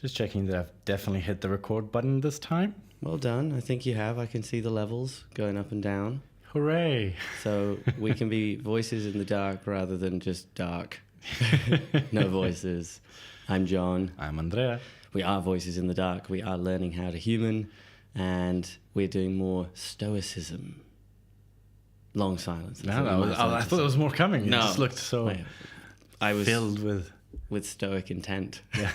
Just checking that I've definitely hit the record button this time. Well done. I think you have. I can see the levels going up and down. Hooray. So we can be voices in the dark rather than just dark. No voices. I'm John. I'm Andrea. We are voices in the dark. We are learning how to human, and we're doing more stoicism. Long silence. No, I thought there was more coming. No. It just looked so I was filled with stoic intent. Yeah.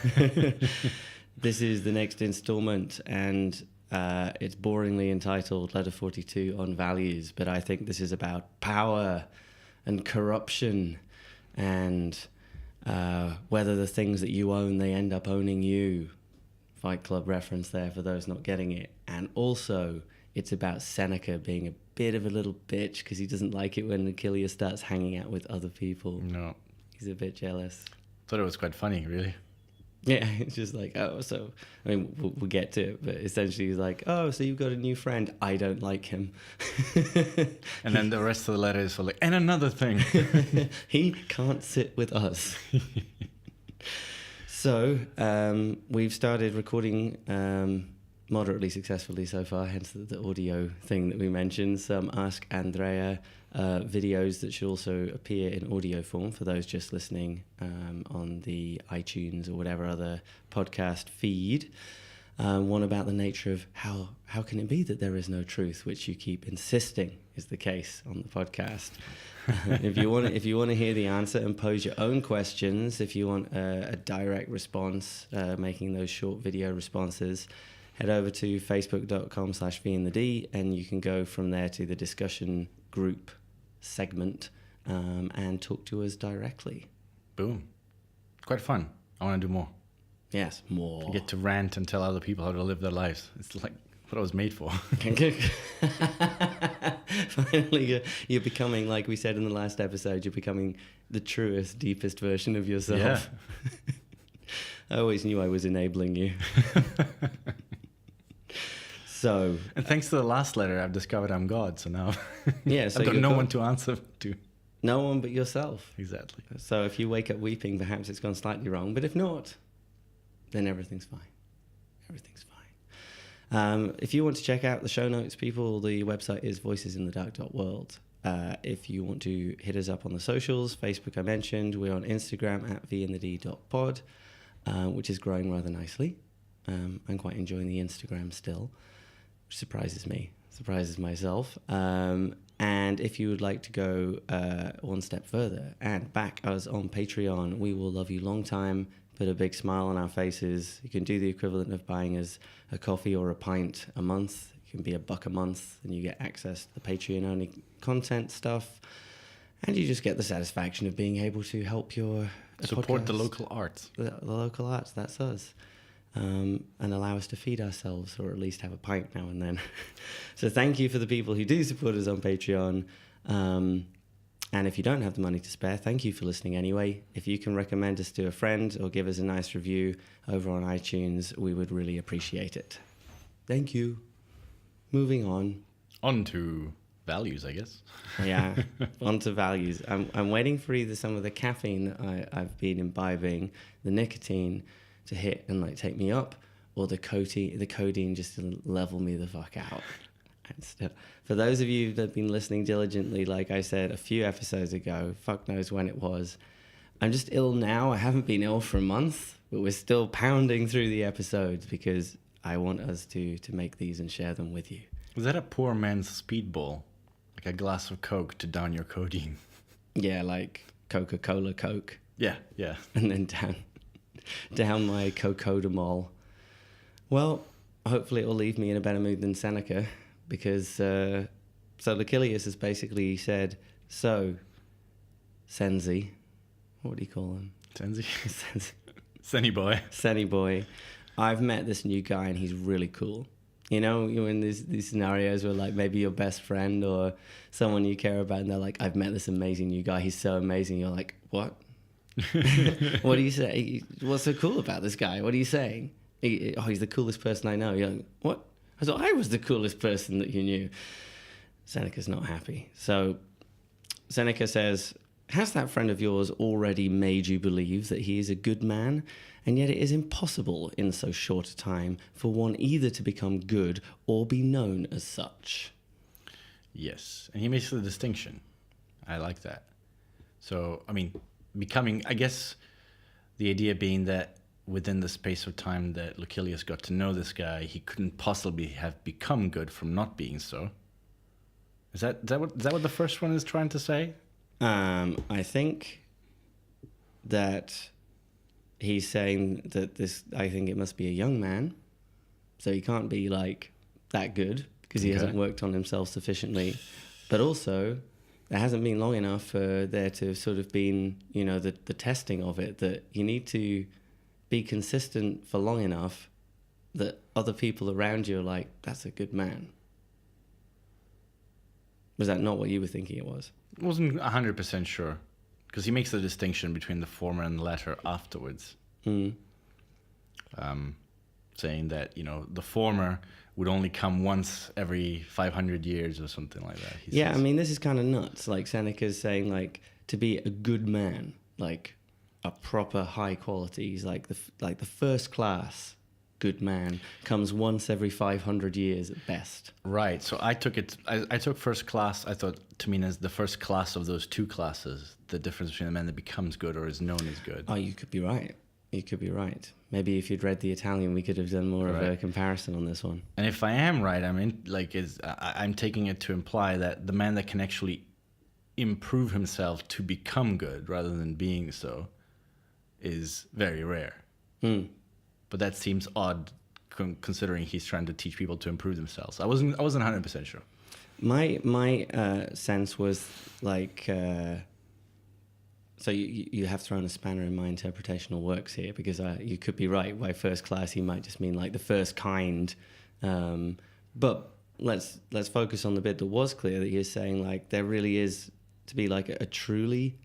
This is the next installment, and it's boringly entitled Letter 42 on Values, but I think this is about power and corruption and whether the things that you own, they end up owning you. Fight Club reference there for those not getting it. And also, it's about Seneca being a bit of a little bitch because he doesn't like it when Lucilius starts hanging out with other people. No. He's a bit jealous. Thought it was quite funny, really. Yeah, it's just like, oh, so, I mean, we'll get to it, but essentially he's like, oh, so you've got a new friend. I don't like him. And then the rest of the letter is for like, and another thing. He can't sit with us. So, we've started recording moderately successfully so far, hence the audio thing that we mentioned. Some Ask Andrea videos that should also appear in audio form for those just listening on the iTunes or whatever other podcast feed. One about the nature of how can it be that there is no truth, which you keep insisting is the case on the podcast. If you want to hear the answer and pose your own questions, if you want a direct response, making those short video responses, head over to facebook.com/vinthed, and you can go from there to the discussion group segment and talk to us directly. Boom. Quite fun. I want to do more. Yes, more. You get to rant and tell other people how to live their lives. It's like what I was made for. Finally, you're becoming, like we said in the last episode, you're becoming the truest, deepest version of yourself. Yeah. I always knew I was enabling you. So, and thanks to the last letter, I've discovered I'm God. So now, yeah, so I've got no one to answer to. No one but yourself. Exactly. So if you wake up weeping, perhaps it's gone slightly wrong. But if not, then everything's fine. Everything's fine. If you want to check out the show notes, people, the website is voicesinthedark.world. If you want to hit us up on the socials, Facebook I mentioned. We're on Instagram at vinthed.pod, which is growing rather nicely. I'm quite enjoying the Instagram still, which surprises me, surprises myself. And if you would like to go one step further and back us on Patreon, we will love you long time, put a big smile on our faces. You can do the equivalent of buying us a coffee or a pint a month. It can be $1 a month, and you get access to the Patreon-only content stuff. And you just get the satisfaction of being able to help your support podcast, the local arts. The local arts, that's us. And allow us to feed ourselves, or at least have a pint now and then. So thank you for the people who do support us on Patreon. And if you don't have the money to spare, thank you for listening anyway. If you can recommend us to a friend or give us a nice review over on iTunes, we would really appreciate it. Thank you. Moving on. On to values, I guess. Yeah, on to values. I'm waiting for either some of the caffeine that I've been imbibing, the nicotine, to hit and like take me up, or the codeine just to level me the fuck out. And for those of you that have been listening diligently, like I said a few episodes ago, fuck knows when it was, I'm just ill now. I haven't been ill for a month, but we're still pounding through the episodes because I want us to make these and share them with you. Is that a poor man's speedball? Like a glass of Coke to down your codeine? Yeah, like Coca-Cola Coke. Yeah. And then down my cocodamol. Well, hopefully it will leave me in a better mood than Seneca, because so Lucilius has basically said, so Senzi, what do you call him? Senzi? Senny boy. I've met this new guy and he's really cool. You know, you're in these scenarios where like maybe your best friend or someone you care about, and they're like, I've met this amazing new guy, he's so amazing. You're like, what? What do you say? What's so cool about this guy? What are you saying? He's the coolest person I know. You're like, what? I thought I was the coolest person that you knew. Seneca's not happy. So Seneca says, Has that friend of yours already made you believe that he is a good man? And yet it is impossible in so short a time for one either to become good or be known as such. Yes. And he makes the distinction. I like that. So, I mean, becoming, I guess the idea being that within the space of time that Lucilius got to know this guy, he couldn't possibly have become good from not being so. Is that what the first one is trying to say? I think that he's saying that I think it must be a young man. So he can't be like that good because he hasn't worked on himself sufficiently. But also, it hasn't been long enough for there to sort of been, the testing of it, that you need to be consistent for long enough that other people around you are like, that's a good man. Was that not what you were thinking it was? I wasn't 100% sure. Because he makes the distinction between the former and the latter afterwards. Saying that, the former would only come once every 500 years or something like that. He says. I mean, this is kind of nuts. Like Seneca's saying, like, to be a good man, like a proper high quality, he's like the first class good man comes once every 500 years at best. Right. So I took I took first class, I thought, to mean as the first class of those two classes, the difference between the man that becomes good or is known as good. Oh, you could be right. You could be right. Maybe if you'd read the Italian, we could have done more of a comparison on this one. And if I am right, I'm taking it to imply that the man that can actually improve himself to become good rather than being so is very rare. But that seems odd, considering he's trying to teach people to improve themselves. I wasn't 100% sure. My sense was like. So you have thrown a spanner in my interpretational works here, because you could be right. By first class, he might just mean like the first kind. But let's focus on the bit that was clear, that he is saying like there really is to be like a truly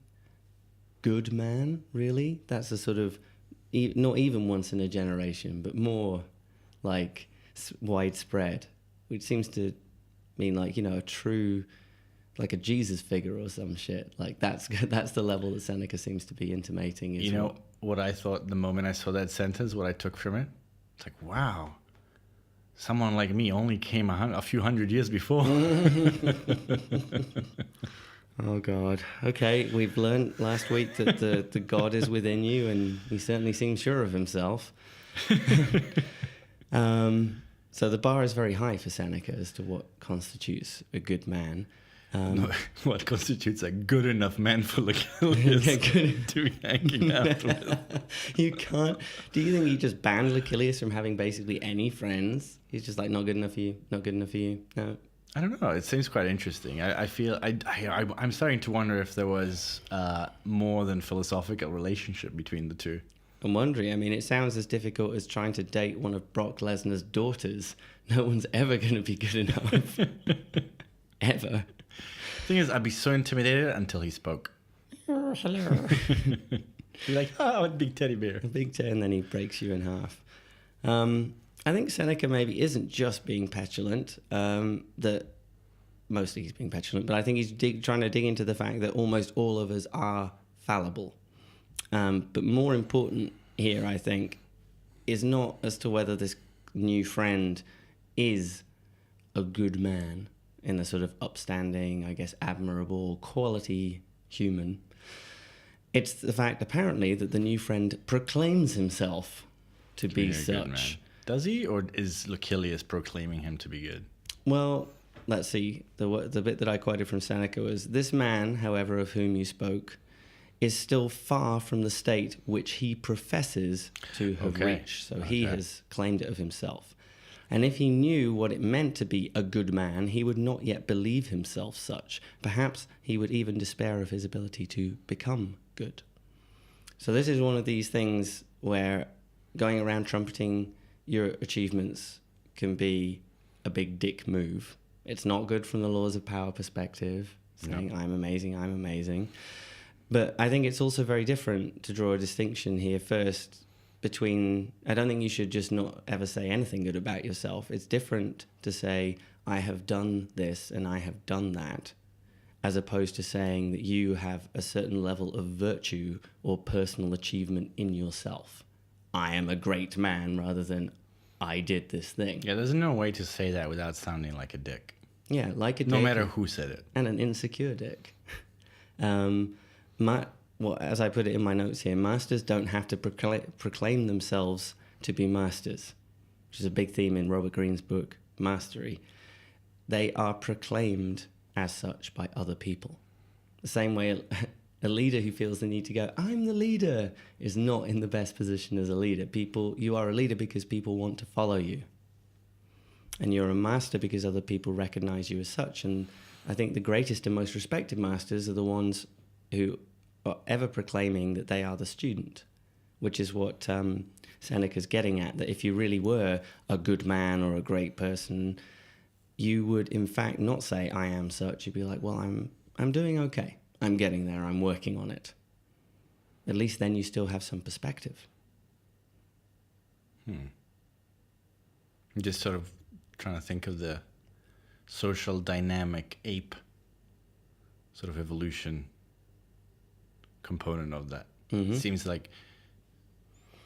good man. Really, that's a sort of not even once in a generation, but more like widespread, which seems to mean like a true. Like a Jesus figure or some shit. Like that's the level that Seneca seems to be intimating. What I thought the moment I saw that sentence, what I took from it? It's like, wow, someone like me only came a few hundred years before. Oh, God. Okay, we've learned last week that the God is within you, and he certainly seems sure of himself. So the bar is very high for Seneca as to what constitutes a good man. What constitutes a good enough man for Lucilius to be hanging out with? You can't. Do you think he just banned Lucilius from having basically any friends? He's just like, not good enough for you, not good enough for you. No. I don't know. It seems quite interesting. I feel I'm starting to wonder if there was more than philosophical relationship between the two. I'm wondering. I mean, it sounds as difficult as trying to date one of Brock Lesnar's daughters. No one's ever going to be good enough. Ever. Thing is, I'd be so intimidated until he spoke. Oh, hello. You're like, oh, a big teddy bear. A big teddy, and then he breaks you in half. I think Seneca maybe isn't just being petulant. That mostly he's being petulant, but I think he's trying to dig into the fact that almost all of us are fallible. But more important here, I think, is not as to whether this new friend is a good man in the sort of upstanding, I guess, admirable, quality human. It's the fact, apparently, that the new friend proclaims himself to be such. Does he, or is Lucilius proclaiming him to be good? Well, let's see. The bit that I quoted from Seneca was, "This man, however, of whom you spoke, is still far from the state which he professes to have reached." So he has claimed it of himself. And if he knew what it meant to be a good man, he would not yet believe himself such. Perhaps he would even despair of his ability to become good. So this is one of these things where going around trumpeting your achievements can be a big dick move. It's not good from the laws of power perspective, saying, I'm amazing. But I think it's also very different to draw a distinction here first between, I don't think you should just not ever say anything good about yourself. It's different to say, I have done this and I have done that, as opposed to saying that you have a certain level of virtue or personal achievement in yourself. I am a great man rather than I did this thing. Yeah, there's no way to say that without sounding like a dick. Yeah, like a dick. No matter who said it. And an insecure dick. As I put it in my notes here, masters don't have to proclaim themselves to be masters, which is a big theme in Robert Greene's book, Mastery. They are proclaimed as such by other people. The same way a leader who feels the need to go, I'm the leader, is not in the best position as a leader. You are a leader because people want to follow you. And you're a master because other people recognize you as such. And I think the greatest and most respected masters are the ones who are ever proclaiming that they are the student, which is what Seneca's getting at, that if you really were a good man or a great person, you would in fact not say, I am such. You'd be like, well, I'm doing okay. I'm getting there. I'm working on it. At least then you still have some perspective. I'm just sort of trying to think of the social dynamic ape sort of evolution component of that. Mm-hmm. It seems like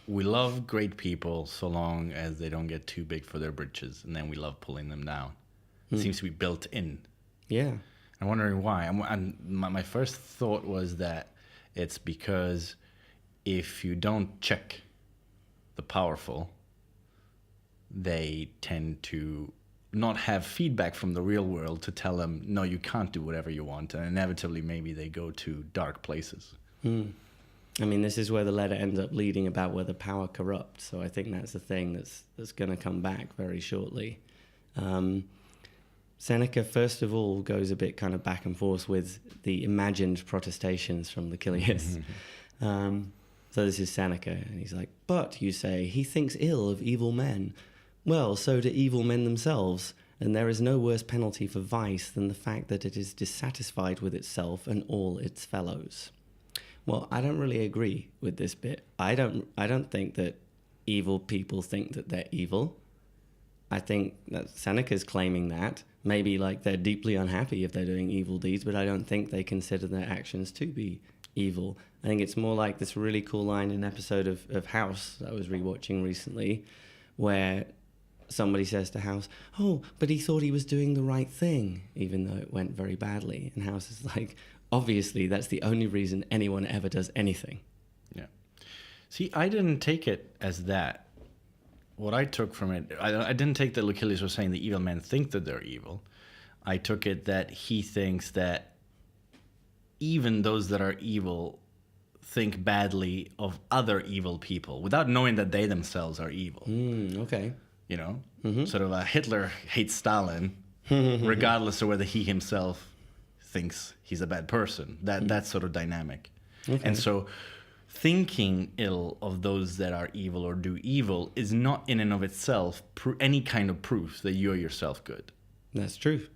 we love great people so long as they don't get too big for their britches, and then we love pulling them down. It seems to be built in. Yeah. I'm wondering why. My first thought was that it's because if you don't check the powerful, they tend to not have feedback from the real world to tell them, no, you can't do whatever you want. And inevitably, maybe they go to dark places. I mean, this is where the letter ends up leading about whether power corrupts. So I think that's the thing that's going to come back very shortly. Seneca, first of all, goes a bit kind of back and forth with the imagined protestations from Lucilius. So this is Seneca, and he's like, but, you say, he thinks ill of evil men. Well, so do evil men themselves, and there is no worse penalty for vice than the fact that it is dissatisfied with itself and all its fellows. Well, I don't really agree with this bit. I don't think that evil people think that they're evil. I think that Seneca's claiming that. Maybe like they're deeply unhappy if they're doing evil deeds, but I don't think they consider their actions to be evil. I think it's more like this really cool line in an episode of House that I was rewatching recently, where somebody says to House, oh, but he thought he was doing the right thing, even though it went very badly. And House is like, obviously, that's the only reason anyone ever does anything. Yeah. See, I didn't take it as that. What I took from it, I didn't take that Lucilius was saying the evil men think that they're evil. I took it that he thinks that even those that are evil think badly of other evil people without knowing that they themselves are evil. Okay. You know, sort of a Hitler hates Stalin, regardless of whether he himself thinks he's a bad person. That sort of dynamic. Okay. And so thinking ill of those that are evil or do evil is not in and of itself any kind of proof that you're yourself good. That's true.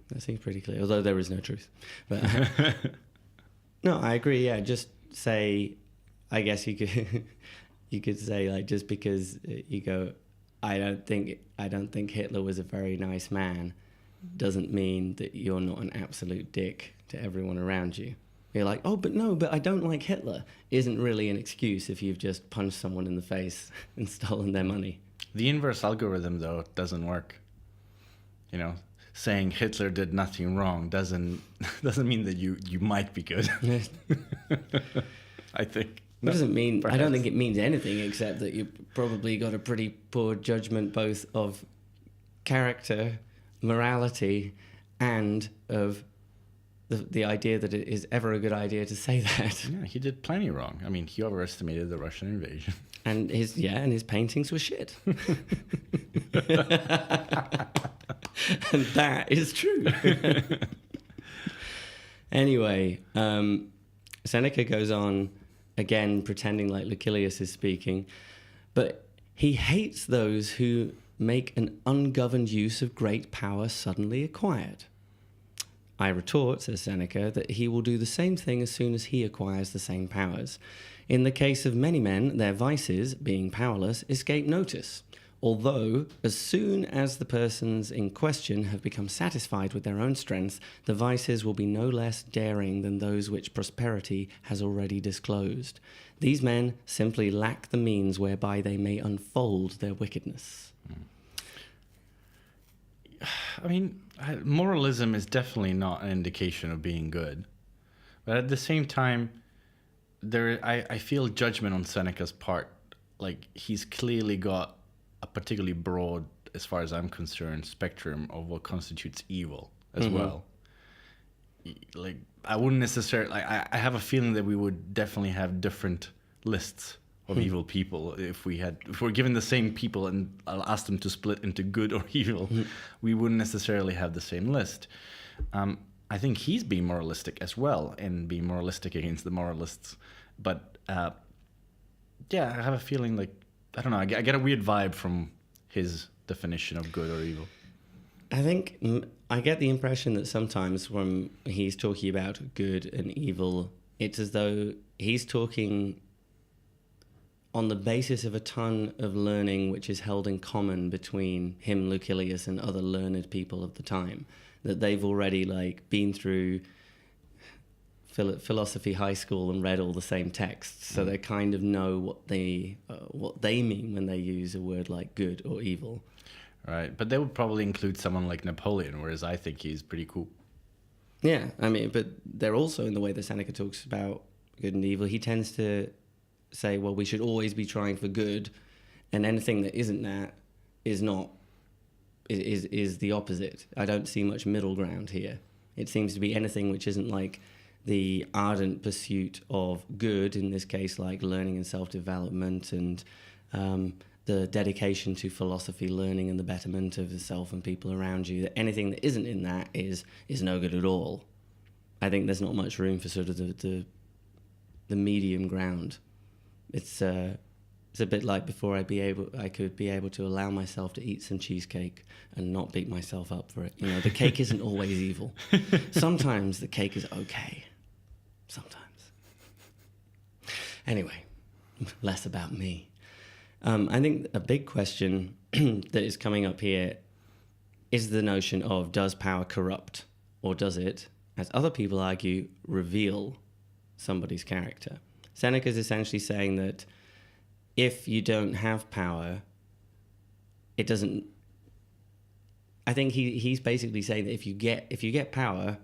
That seems pretty clear, although there is no truth. But no, I agree. Yeah, just say, I guess you could say, like, just because you go, I don't think Hitler was a very nice man, doesn't mean that you're not an absolute dick to everyone around you. You're like, oh, but I don't like Hitler, isn't really an excuse if you've just punched someone in the face and stolen their money. The inverse algorithm, though, doesn't work. You know, saying Hitler did nothing wrong doesn't mean that you might be good. I think. It doesn't mean, perhaps. I don't think it means anything except that you probably got a pretty poor judgment both of character, morality, and of the idea that it is ever a good idea to say that. Yeah, he did plenty wrong. I mean, he overestimated the Russian invasion. And his paintings were shit. And that is true. Anyway, Seneca goes on, again, pretending like Lucilius is speaking, but he hates those who make an ungoverned use of great power suddenly acquired. I retort, says Seneca, that he will do the same thing as soon as he acquires the same powers. In the case of many men, their vices, being powerless, escape notice. Although, as soon as the persons in question have become satisfied with their own strengths, the vices will be no less daring than those which prosperity has already disclosed. These men simply lack the means whereby they may unfold their wickedness. I mean, moralism is definitely not an indication of being good. But at the same time, I feel judgment on Seneca's part. Like, he's clearly got a particularly broad, as far as I'm concerned, spectrum of what constitutes evil as well. Like, I wouldn't necessarily, like, I have a feeling that we would definitely have different lists of evil people if we're given the same people and I'll ask them to split into good or evil. We wouldn't necessarily have the same list. I think he's being moralistic as well and being moralistic against the moralists. But yeah, I have a feeling like, I don't know, I get a weird vibe from his definition of good or evil. I think I get the impression that sometimes when he's talking about good and evil, it's as though he's talking on the basis of a ton of learning which is held in common between him, Lucilius, and other learned people of the time, that they've already like been through philosophy high school and read all the same texts, so they kind of know what they mean when they use a word like good or evil. Right, but they would probably include someone like Napoleon, whereas I think he's pretty cool. Yeah, I mean, but they're also, in the way that Seneca talks about good and evil, he tends to say, well, we should always be trying for good, and anything that isn't that is the opposite. I don't see much middle ground here. It seems to be anything which isn't like the ardent pursuit of good, in this case, like learning and self-development, and the dedication to philosophy, learning and the betterment of the self and people around you, that anything that isn't in that is no good at all. I think there's not much room for sort of the medium ground. It's a bit like before I could be able to allow myself to eat some cheesecake and not beat myself up for it. You know, the cake isn't always evil. Sometimes the cake is okay. Sometimes. Anyway, less about me. I think a big question that is coming up here is the notion of, does power corrupt, or does it, as other people argue, reveal somebody's character? Seneca is essentially saying that if you don't have power, it doesn't. I think he's basically saying that if you get power,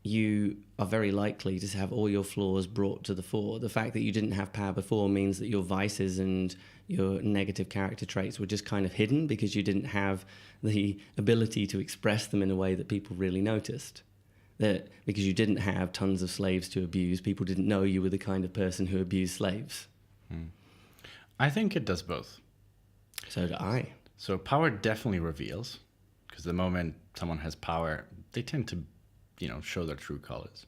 you are very likely to have all your flaws brought to the fore. The fact that you didn't have power before means that your vices and your negative character traits were just kind of hidden because you didn't have the ability to express them in a way that people really noticed. That because you didn't have tons of slaves to abuse, people didn't know you were the kind of person who abused slaves. I think it does both. So do I. So power definitely reveals, because the moment someone has power, they tend to, show their true colors.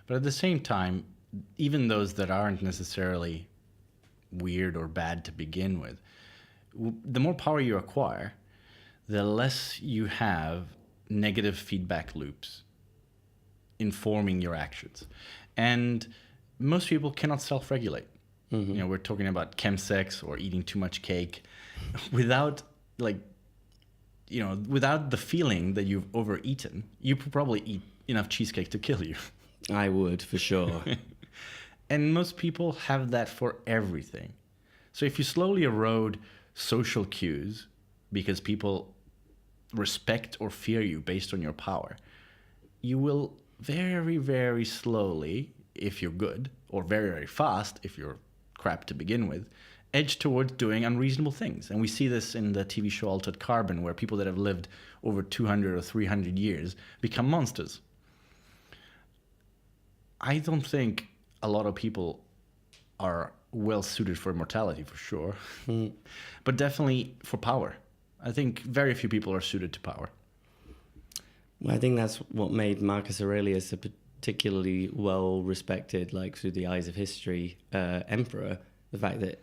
But at the same time, even those that aren't necessarily weird or bad to begin with, the more power you acquire, the less you have negative feedback loops informing your actions. And most people cannot self-regulate. Mm-hmm. We're talking about chemsex or eating too much cake without without the feeling that you've overeaten. You could probably eat enough cheesecake to kill you. I would, for sure. And most people have that for everything. So if you slowly erode social cues because people respect or fear you based on your power, you will very, very slowly, if you're good, or very, very fast, if you're crap to begin with, edge towards doing unreasonable things. And we see this in the TV show Altered Carbon, where people that have lived over 200 or 300 years become monsters. I don't think a lot of people are well suited for immortality, for sure, but definitely for power. I think very few people are suited to power. Well, I think that's what made Marcus Aurelius a particularly well-respected, through the eyes of history, emperor. The fact that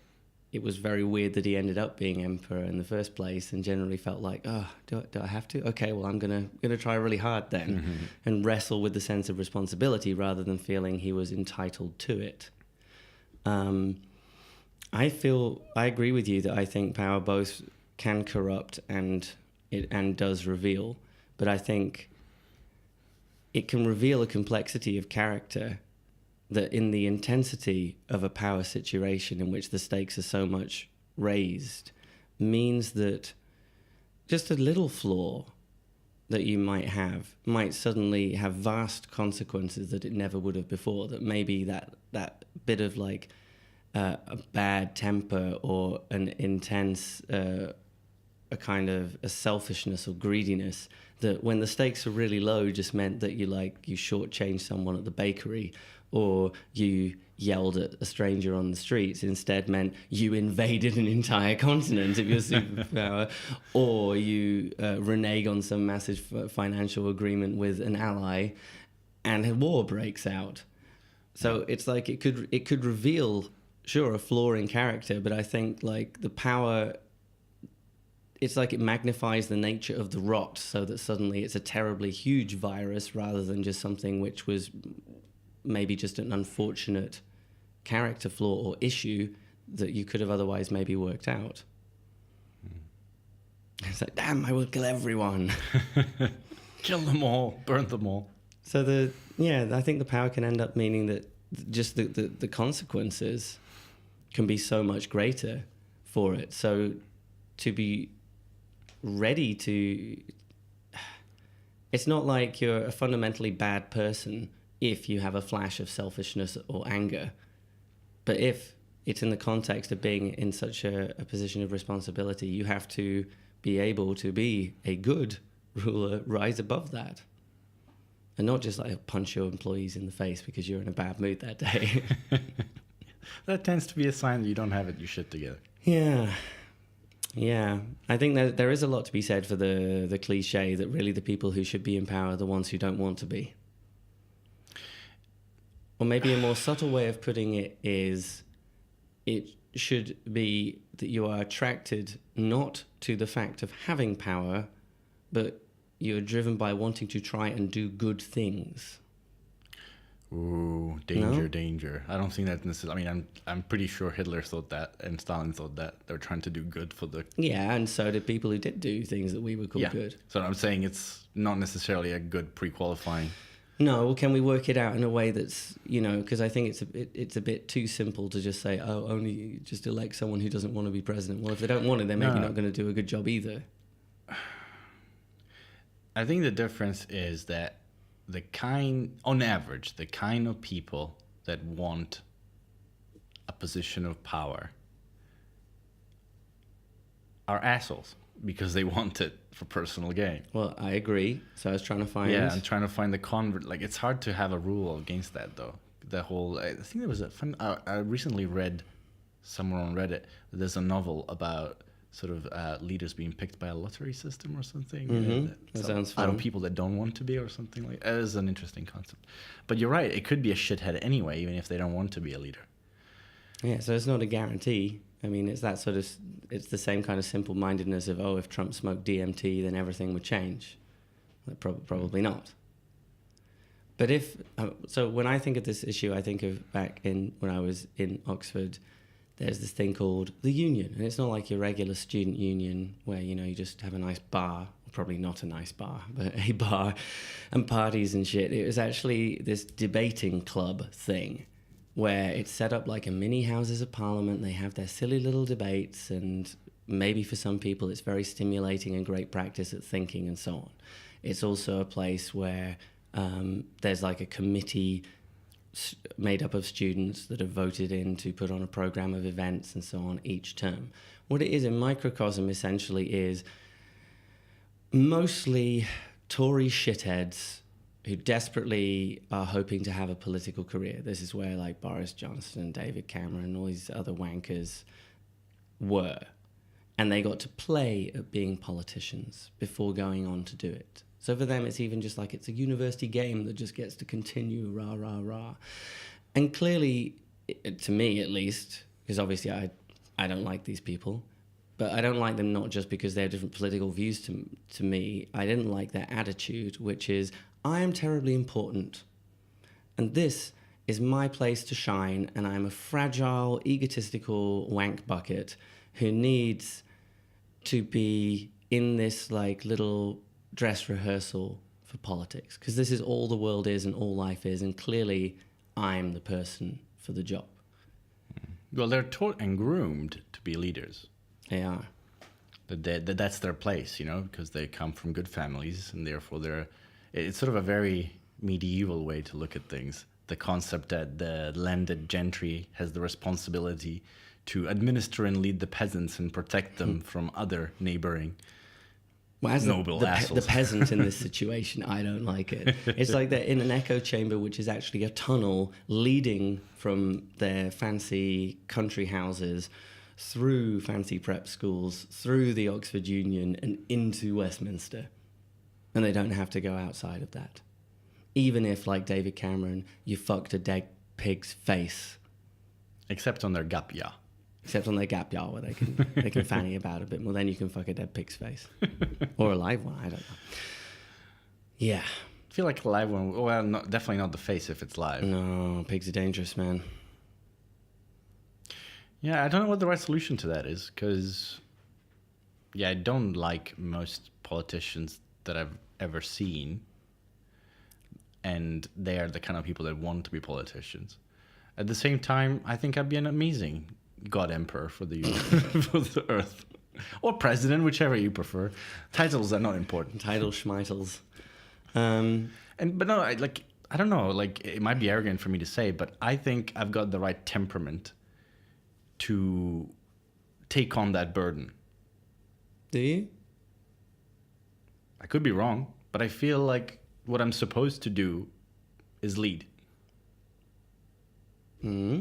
it was very weird that he ended up being emperor in the first place, and generally felt like, do I have to? Okay, well, I'm gonna try really hard then, and wrestle with the sense of responsibility rather than feeling he was entitled to it. I agree with you that I think power both can corrupt and does reveal, but I think it can reveal a complexity of character that in the intensity of a power situation in which the stakes are so much raised means that just a little flaw that you might suddenly have vast consequences that it never would have before. That maybe that bit of like a bad temper or an intense a kind of a selfishness or greediness, that when the stakes are really low just meant that you shortchanged someone at the bakery, or you yelled at a stranger on the streets, instead meant you invaded an entire continent of your superpower, or you renege on some massive financial agreement with an ally and a war breaks out. So it's like it could reveal, sure, a flaw in character, but I think like the power, it's like it magnifies the nature of the rot, so that suddenly it's a terribly huge virus rather than just something which was maybe just an unfortunate character flaw or issue that you could have otherwise maybe worked out. It's like, damn, I will kill everyone. Kill them all, burn them all. So I think the power can end up meaning that just the consequences can be so much greater for it. So to be ready to... It's not like you're a fundamentally bad person if you have a flash of selfishness or anger. But if it's in the context of being in such a position of responsibility, you have to be able to be a good ruler, rise above that. And not just like punch your employees in the face because you're in a bad mood that day. That tends to be a sign that you don't have your shit together. Yeah. I think that there is a lot to be said for the cliche that really the people who should be in power are the ones who don't want to be. Or maybe a more subtle way of putting it is, it should be that you are attracted not to the fact of having power, but you're driven by wanting to try and do good things. Ooh, danger. I don't think that necessarily... I mean, I'm pretty sure Hitler thought that and Stalin thought that. They were trying to do good for the... Yeah, and so did people who did do things that we would call good. So I'm saying it's not necessarily a good pre-qualifying... No, well, can we work it out in a way that's, because I think it's a bit too simple to just say, oh, only just elect someone who doesn't want to be president. Well, if they don't want it, they're maybe not going to do a good job either. I think the difference is that on average, the kind of people that want a position of power are assholes because they want it for personal gain. Well, I agree. So I was trying to find... Yeah, I'm trying to find the convert. Like, it's hard to have a rule against that, though. The whole... I think there was a fun... I recently read somewhere on Reddit, there's a novel about sort of leaders being picked by a lottery system or something. Mm-hmm. That sounds fun. Out of people that don't want to be or something like that. It is an interesting concept. But you're right. It could be a shithead anyway, even if they don't want to be a leader. Yeah, so it's not a guarantee. I mean, it's that sort of... It's the same kind of simple-mindedness of, if Trump smoked DMT, then everything would change. Probably not. But so when I think of this issue, I think of back when I was in Oxford, there's this thing called the union. And it's not like your regular student union where, you just have a nice bar, probably not a nice bar, but a bar and parties and shit. It was actually this debating club thing where it's set up like a mini Houses of Parliament. They have their silly little debates, and maybe for some people it's very stimulating and great practice at thinking and so on. It's also a place where there's like a committee made up of students that are voted in to put on a program of events and so on each term. What it is in microcosm essentially is mostly Tory shitheads who desperately are hoping to have a political career. This is where like Boris Johnson, David Cameron, all these other wankers were. And they got to play at being politicians before going on to do it. So for them, it's even just like it's a university game that just gets to continue, rah, rah, rah. And clearly, to me at least, because obviously I don't like these people, but I don't like them not just because they have different political views to me. I didn't like their attitude, which is, I am terribly important. And this is my place to shine, and I'm a fragile, egotistical wank bucket who needs to be in this like little dress rehearsal for politics, because this is all the world is and all life is, and clearly I'm the person for the job. Well, they're taught and groomed to be leaders. They are. That's their place, you know, because they come from good families, and therefore it's sort of a very medieval way to look at things. The concept that the landed gentry has the responsibility to administer and lead the peasants and protect them from other neighboring noble assholes. The peasant in this situation, I don't like it. It's like they're in an echo chamber, which is actually a tunnel leading from their fancy country houses through fancy prep schools, through the Oxford Union, and into Westminster. And they don't have to go outside of that. Even if, like David Cameron, you fucked a dead pig's face. Except on their gap year. Except on their gap year, where they can fanny about a bit more. Then you can fuck a dead pig's face. Or a live one, I don't know. Yeah. I feel like a live one, well, definitely not the face if it's live. No, pigs are dangerous, man. Yeah, I don't know what the right solution to that is, because, yeah, I don't like most politicians that I've ever seen, and they are the kind of people that want to be politicians. At the same time, I think I'd be an amazing god emperor for the for the earth, or president, whichever you prefer. Titles are not important. Title schmeitels. But no, I don't know. Like, it might be arrogant for me to say, but I think I've got the right temperament to take on that burden. Do you? I could be wrong, but I feel like what I'm supposed to do is lead. Hmm.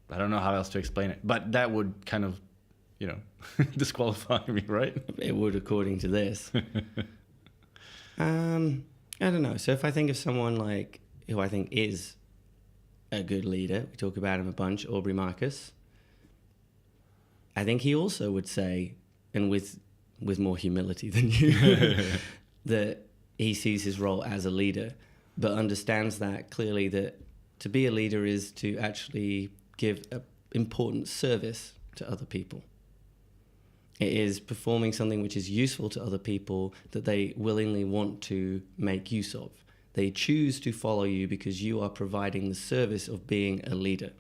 I don't know how else to explain it, but that would kind of, you know, disqualify me, right? It would, according to this. I don't know. So if I think of someone like who I think is a good leader, we talk about him a bunch, Aubrey Marcus. I think he also would say, and with more humility than you, that he sees his role as a leader, but understands that clearly that to be a leader is to actually give an important service to other people. It is performing something which is useful to other people that they willingly want to make use of. They choose to follow you because you are providing the service of being a leader.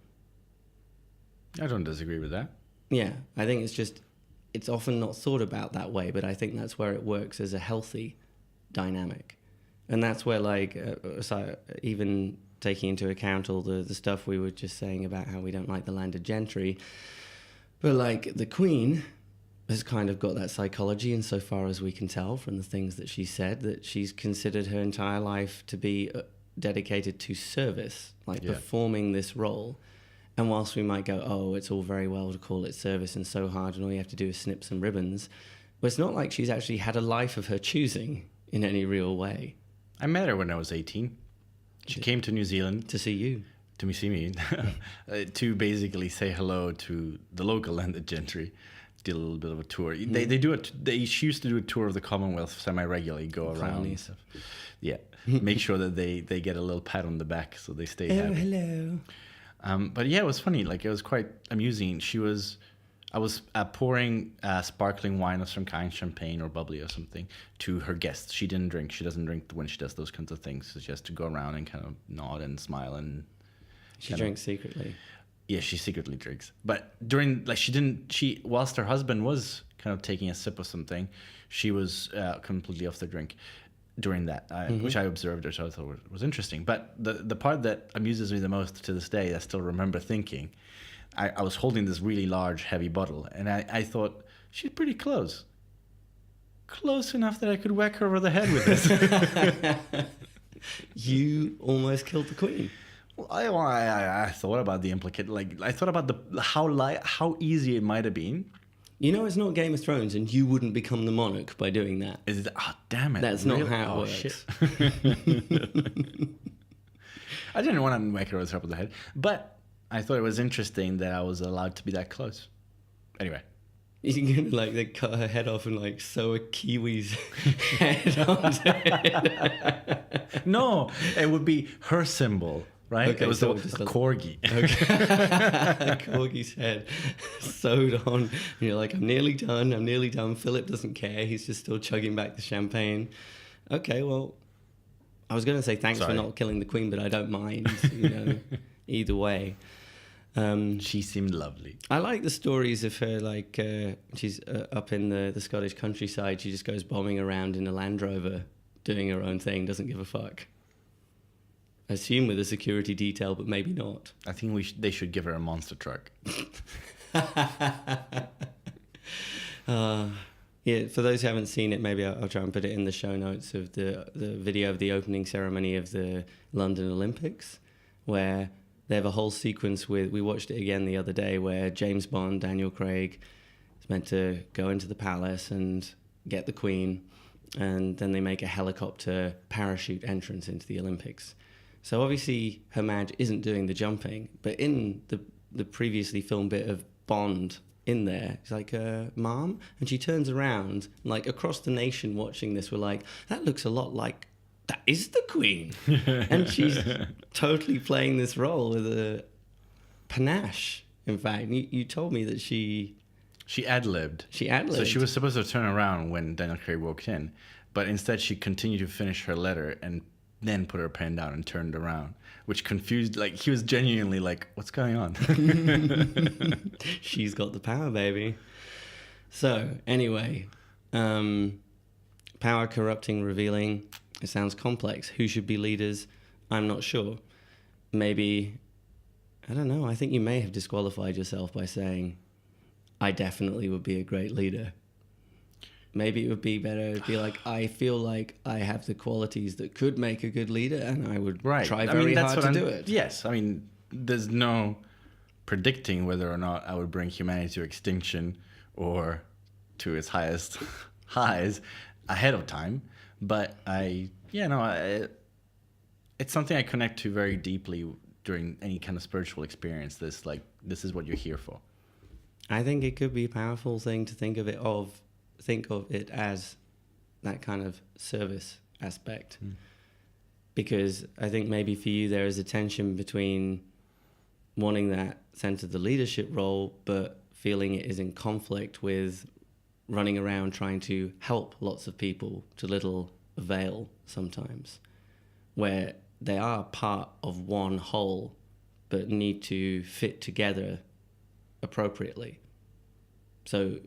I don't disagree with that. Yeah, I think it's often not thought about that way, but I think that's where it works as a healthy dynamic. And that's where, like, so even taking into account all the stuff we were just saying about how we don't like the landed gentry, but, like, the Queen has kind of got that psychology insofar as we can tell from the things that she said, that she's considered her entire life to be dedicated to service, like performing this role. And whilst we might go, oh, it's all very well to call it service and so hard and all you have to do is snip some ribbons, but it's not like she's actually had a life of her choosing in any real way. I met her when I was 18. She came to New Zealand. To see you. To see me. To basically say hello to the local landed gentry. Did a little bit of a tour. She used to do a tour of the Commonwealth semi-regularly, go around and stuff. Yeah. Make sure that they get a little pat on the back so they stay happy. Hello. But yeah, it was funny. Like, it was quite amusing. I was pouring sparkling wine of some kind, champagne or bubbly or something, to her guests. She didn't drink. She doesn't drink when she does those kinds of things. So she has to go around and kind of nod and smile and. She drinks secretly. Yeah, she secretly drinks. But whilst her husband was kind of taking a sip of something, she was completely off the drink during that, which I observed her, so I thought was interesting. But the part that amuses me the most to this day, I still remember thinking, I was holding this really large, heavy bottle, and I thought, she's pretty close. Close enough that I could whack her over the head with this. You almost killed the Queen. Well, I thought about the I thought about how easy it might have been. You know, it's not Game of Thrones, and you wouldn't become the monarch by doing that. Damn it. That's not how it works. Shit. I didn't want to whack her over the top of the head, but I thought it was interesting that I was allowed to be that close. Anyway. You can they cut her head off and sew a kiwi's head onto it. No, it would be her symbol right? Okay, It was so a just a- corgi. Okay. Corgi's head sewed on. And you're like, I'm nearly done. Philip doesn't care. He's just still chugging back the champagne. Okay, well, I was going to say thanks Sorry. for not killing the queen, but I don't mind, either way. She seemed lovely. I like the stories of her, like she's up in the Scottish countryside. She just goes bombing around in a Land Rover, doing her own thing, doesn't give a fuck. I assume with a security detail, but maybe not. I think they should give her a monster truck. Yeah, for those who haven't seen it, maybe I'll try and put it in the show notes of the video of the opening ceremony of the London Olympics, where they have a whole sequence we watched it again the other day, where James Bond, Daniel Craig, is meant to go into the palace and get the Queen, and then they make a helicopter parachute entrance into the Olympics. So obviously Her Madge isn't doing the jumping, but in the previously filmed bit of Bond in there, it's like, Mom? And she turns around, like across the nation watching this, we're like, that looks a lot like, that is the Queen. And she's totally playing this role with a panache. In fact, you told me that she ad-libbed. So she was supposed to turn around when Daniel Craig walked in, but instead she continued to finish her letter and then put her pen down and turned around, which confused, like, he was genuinely like, what's going on? She's got the power, baby. So, anyway, power corrupting, revealing. It sounds complex. Who should be leaders? I'm not sure. Maybe, I don't know. I think you may have disqualified yourself by saying, I definitely would be a great leader. Maybe it would be better to be like, I feel like I have the qualities that could make a good leader, and I would try very hard to do it. Yes, I mean, there's no predicting whether or not I would bring humanity to extinction or to its highest highs ahead of time. But it's something I connect to very deeply during any kind of spiritual experience. This is what you're here for. I think it could be a powerful thing to think of it as that kind of service aspect. Because I think maybe for you there is a tension between wanting that sense of the leadership role, but feeling it is in conflict with running around trying to help lots of people to little avail sometimes, where they are part of one whole but need to fit together appropriately. So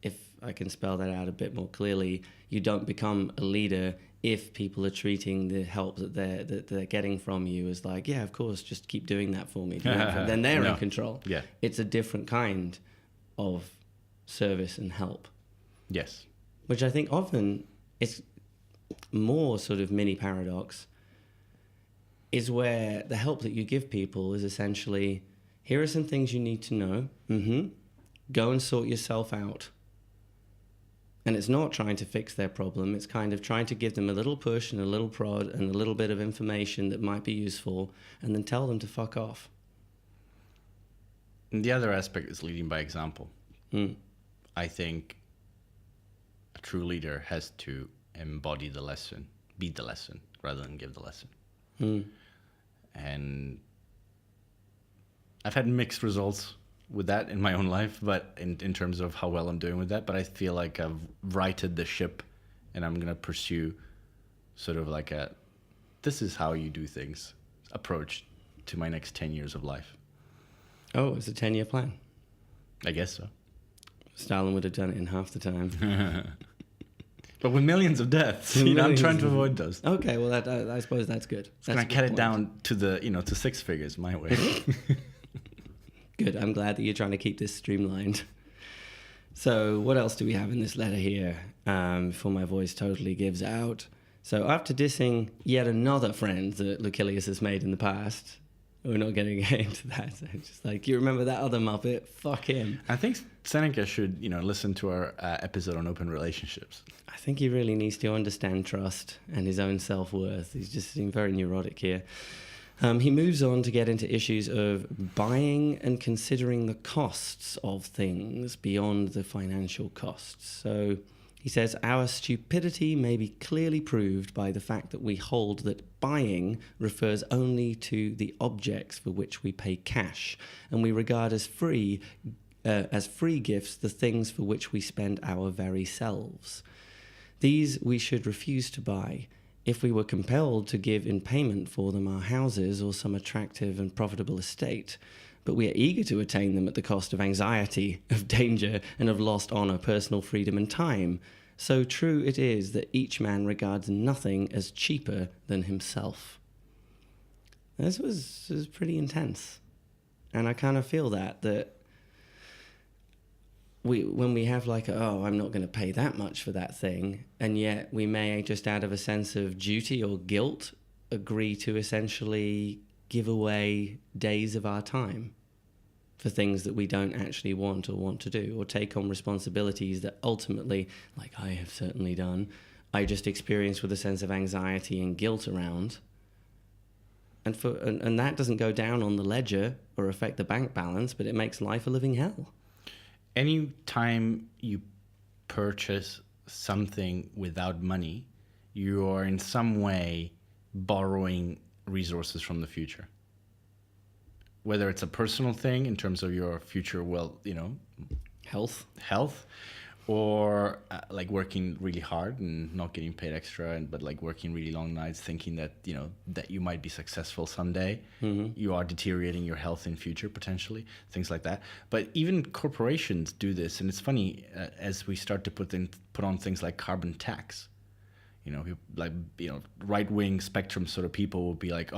if I can spell that out a bit more clearly, you don't become a leader if people are treating the help that they're getting from you as like, yeah, of course, just keep doing that for me. Then they're in control. Yeah. It's a different kind of service and help. Yes. Which I think often it's more sort of mini paradox, is where the help that you give people is essentially, here are some things you need to know. Go and sort yourself out. And it's not trying to fix their problem. It's kind of trying to give them a little push and a little prod and a little bit of information that might be useful, and then tell them to fuck off. And the other aspect is leading by example. I think a true leader has to embody the lesson, be the lesson, rather than give the lesson. And I've had mixed results with that in my own life, but in terms of how well I'm doing with that. But I feel like I've righted the ship, and I'm going to pursue sort of like this is how you do things approach to my next 10 years of life. Oh, it's a 10-year plan. I guess so. Stalin would have done it in half the time. But with millions of deaths, I'm trying to avoid those. Okay, well, I suppose that's good. Can I cut it down to to 6 figures my way? Good. I'm glad that you're trying to keep this streamlined. So what else do we have in this letter here before my voice totally gives out? So after dissing yet another friend that Lucilius has made in the past, we're not going to get into that. So it's just like, you remember that other Muppet? Fuck him. I think Seneca should, listen to our episode on open relationships. I think he really needs to understand trust and his own self-worth. He's just seemed very neurotic here. He moves on to get into issues of buying and considering the costs of things beyond the financial costs. So He says, our stupidity may be clearly proved by the fact that we hold that buying refers only to the objects for which we pay cash, and we regard as free gifts the things for which we spend our very selves. These we should refuse to buy. If we were compelled to give in payment for them our houses or some attractive and profitable estate, but we are eager to attain them at the cost of anxiety, of danger, and of lost honour, personal freedom, and time. So true it is that each man regards nothing as cheaper than himself. This was pretty intense. And I kind of feel that when we have like, I'm not going to pay that much for that thing, and yet we may, just out of a sense of duty or guilt, agree to essentially give away days of our time for things that we don't actually want to do, or take on responsibilities that ultimately, like I have certainly done, I just experience with a sense of anxiety and guilt around. And that doesn't go down on the ledger or affect the bank balance, but it makes life a living hell. Any time you purchase something without money, you are in some way borrowing resources from the future. Whether it's a personal thing in terms of your future, health, or like working really hard and not getting paid extra, but like working really long nights, thinking that that you might be successful someday. Mm-hmm. You are deteriorating your health in future potentially, things like that. But even corporations do this, and it's funny as we start to put on things like carbon tax. Right-wing spectrum sort of people will be like,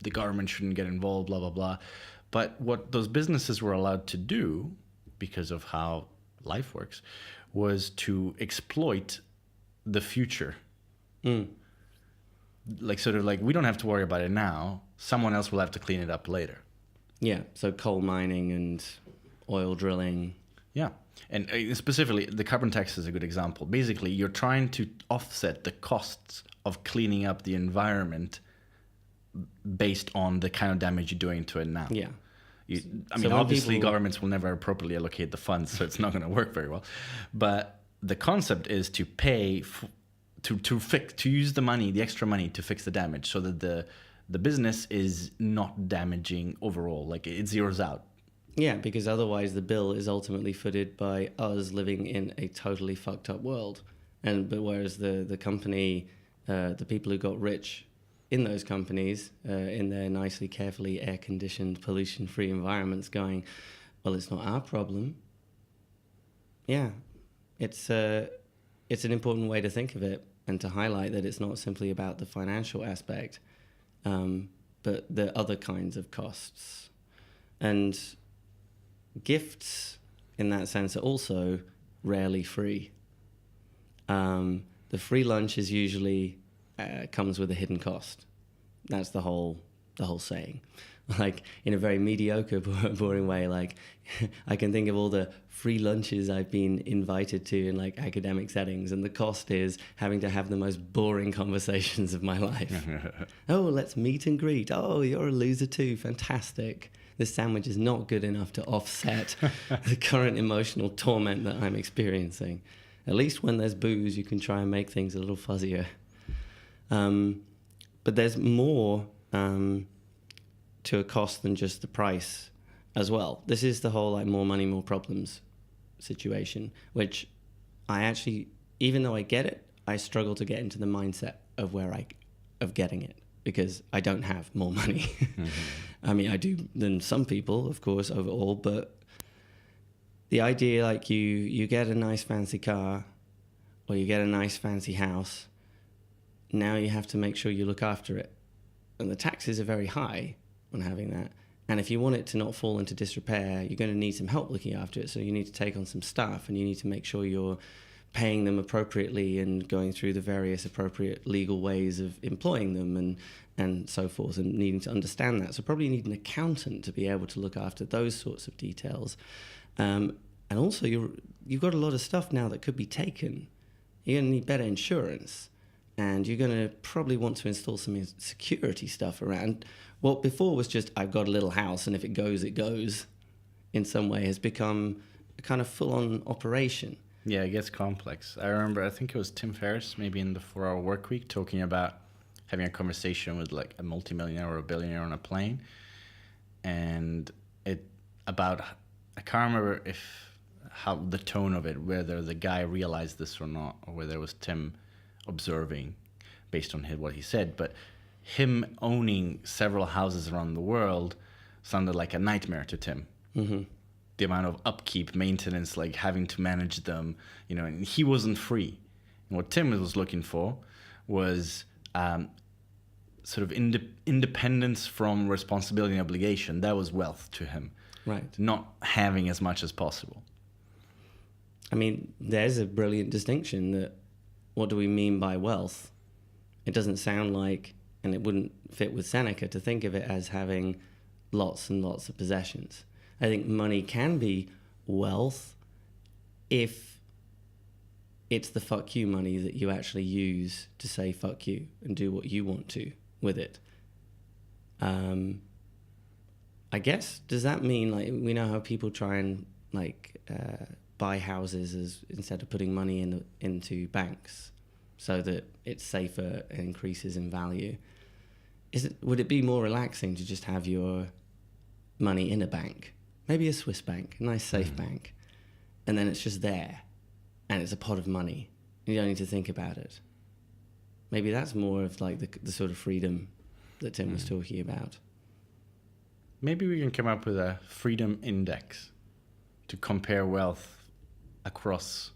the government shouldn't get involved, blah blah blah. But what those businesses were allowed to do, because of how life works, was to exploit the future. Like sort of like, we don't have to worry about it now, someone else will have to clean it up later. Yeah, so coal mining and oil drilling. Yeah, and specifically the carbon tax is a good example. Basically, you're trying to offset the costs of cleaning up the environment based on the kind of damage you're doing to it now. Yeah. Obviously, governments will never properly allocate the funds, so it's not going to work very well. But the concept is to pay to use the money, the extra money, to fix the damage, so that the business is not damaging overall. Like, it zeroes out. Yeah, because otherwise the bill is ultimately footed by us living in a totally fucked up world, but whereas the company, the people who got rich in those companies, in their nicely, carefully air-conditioned, pollution-free environments, going, well, it's not our problem. Yeah, it's an important way to think of it, and to highlight that it's not simply about the financial aspect, but the other kinds of costs. And gifts, in that sense, are also rarely free. The free lunch is usually comes with a hidden cost. That's the whole saying. Like, in a very mediocre, boring way, like, I can think of all the free lunches I've been invited to in like academic settings, and the cost is having to have the most boring conversations of my life. Oh, let's meet and greet. Oh, you're a loser too. Fantastic. This sandwich is not good enough to offset the current emotional torment that I'm experiencing. At least when there's booze, you can try and make things a little fuzzier. But there's more to a cost than just the price as well. This is the whole like more money, more problems situation, which I actually, even though I get it, I struggle to get into the mindset of getting it, because I don't have more money. Mm-hmm. I mean, I do than some people, of course, overall, but the idea, like, you get a nice fancy car, or you get a nice fancy house, now you have to make sure you look after it. And the taxes are very high on having that. And if you want it to not fall into disrepair, you're going to need some help looking after it. So you need to take on some staff, and you need to make sure you're paying them appropriately and going through the various appropriate legal ways of employing them and so forth, and needing to understand that. So probably you need an accountant to be able to look after those sorts of details. And also you've got a lot of stuff now that could be taken. You're going to need better insurance. And you're going to probably want to install some security stuff around. What before was just, I've got a little house, and if it goes, it goes, in some way has become a kind of full-on operation. Yeah, it gets complex. I remember, I think it was Tim Ferriss, maybe in the 4 Hour Work Week, talking about having a conversation with like a multimillionaire or a billionaire on a plane, and it about I can't remember if how the tone of it, whether the guy realized this or not, or whether it was Tim observing based on what he said. But him owning several houses around the world sounded like a nightmare to Tim. Mm-hmm. The amount of upkeep, maintenance, like having to manage them, and he wasn't free. And what Tim was looking for was sort of independence from responsibility and obligation. That was wealth to him. Right. Not having as much as possible. I mean, there's a brilliant distinction that what do we mean by wealth? It doesn't sound like, and it wouldn't fit with Seneca to think of it as having lots and lots of possessions. I think money can be wealth if it's the fuck you money that you actually use to say fuck you and do what you want to with it. I guess, does that mean, like, we know how people try and buy houses instead of putting money into banks so that it's safer and increases in value. Would it be more relaxing to just have your money in a bank, maybe a Swiss bank, a nice safe bank, and then it's just there and it's a pot of money and you don't need to think about it? Maybe that's more of like the sort of freedom that Tim was talking about. Maybe we can come up with a freedom index to compare wealth across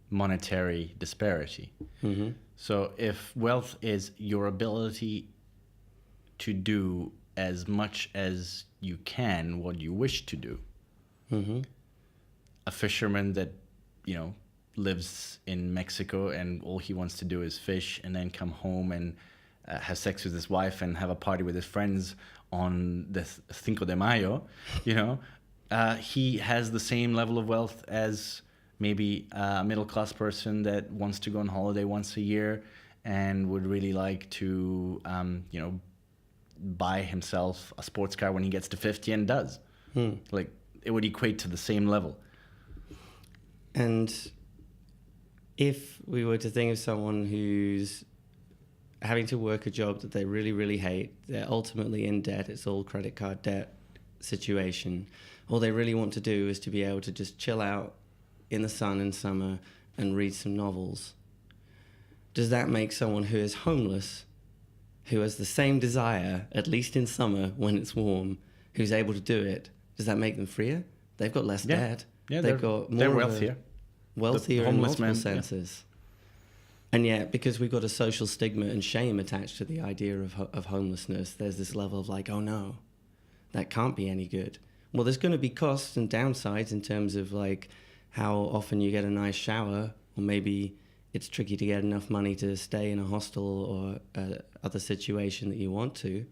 monetary disparity. Mm-hmm. So if wealth is your ability to do as much as you can what you wish to do, Mm-hmm. a fisherman that, lives in Mexico and all he wants to do is fish and then come home and have sex with his wife and have a party with his friends on the Cinco de Mayo, he has the same level of wealth as maybe a middle-class person that wants to go on holiday once a year and would really like to, buy himself a sports car when he gets to 50 and does. Like, it would equate to the same level. And if we were to think of someone who's having to work a job that they really, really hate, they're ultimately in debt, it's all credit card debt situation, all they really want to do is to be able to just chill out in the sun in summer and read some novels. Does that make someone who is homeless, who has the same desire, at least in summer when it's warm, who's able to do it, does that make them freer? They've got less debt. Yeah, they've got more they're wealthier. Wealthier The in homeless multiple man, senses. And yet, because we've got a social stigma and shame attached to the idea of homelessness, there's this level of like, oh no, that can't be any good. Well, there's going to be costs and downsides in terms of like how often you get a nice shower, or maybe it's tricky to get enough money to stay in a hostel or other situation that you want to.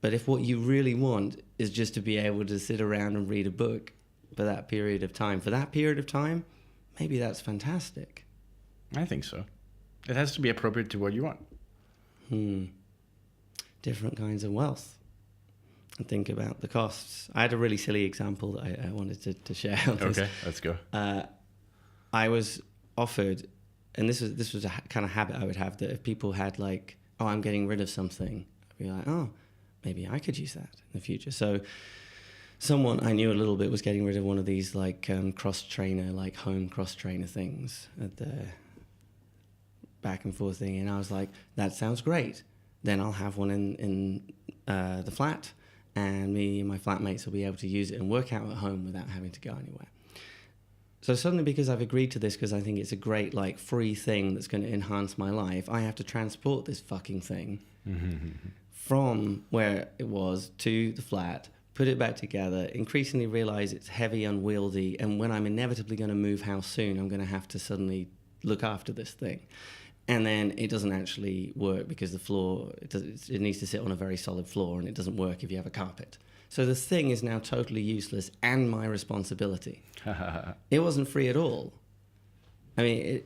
But if what you really want is just to be able to sit around and read a book for that period of time, maybe that's fantastic. I think so. It has to be appropriate to what you want. Different kinds of wealth. And think about the costs. I had a really silly example that I wanted to share. Okay, let's go. I was offered, and this was a kind of habit I would have, that if people had like, oh, I'm getting rid of something, I'd be like, oh, maybe I could use that in the future. So someone I knew a little bit was getting rid of one of these like home cross trainer things at the back and forth thing, and I was like, that sounds great. Then I'll have one in the flat, and me and my flatmates will be able to use it and work out at home without having to go anywhere. So suddenly, because I've agreed to this, because I think it's a great like free thing that's going to enhance my life, I have to transport this fucking thing from where it was to the flat, put it back together, increasingly realize it's heavy, unwieldy, and when I'm inevitably going to move house soon, I'm going to have to suddenly look after this thing. And then it doesn't actually work because the floor, it needs to sit on a very solid floor, and it doesn't work if you have a carpet. So the thing is now totally useless and my responsibility. It wasn't free at all. I mean,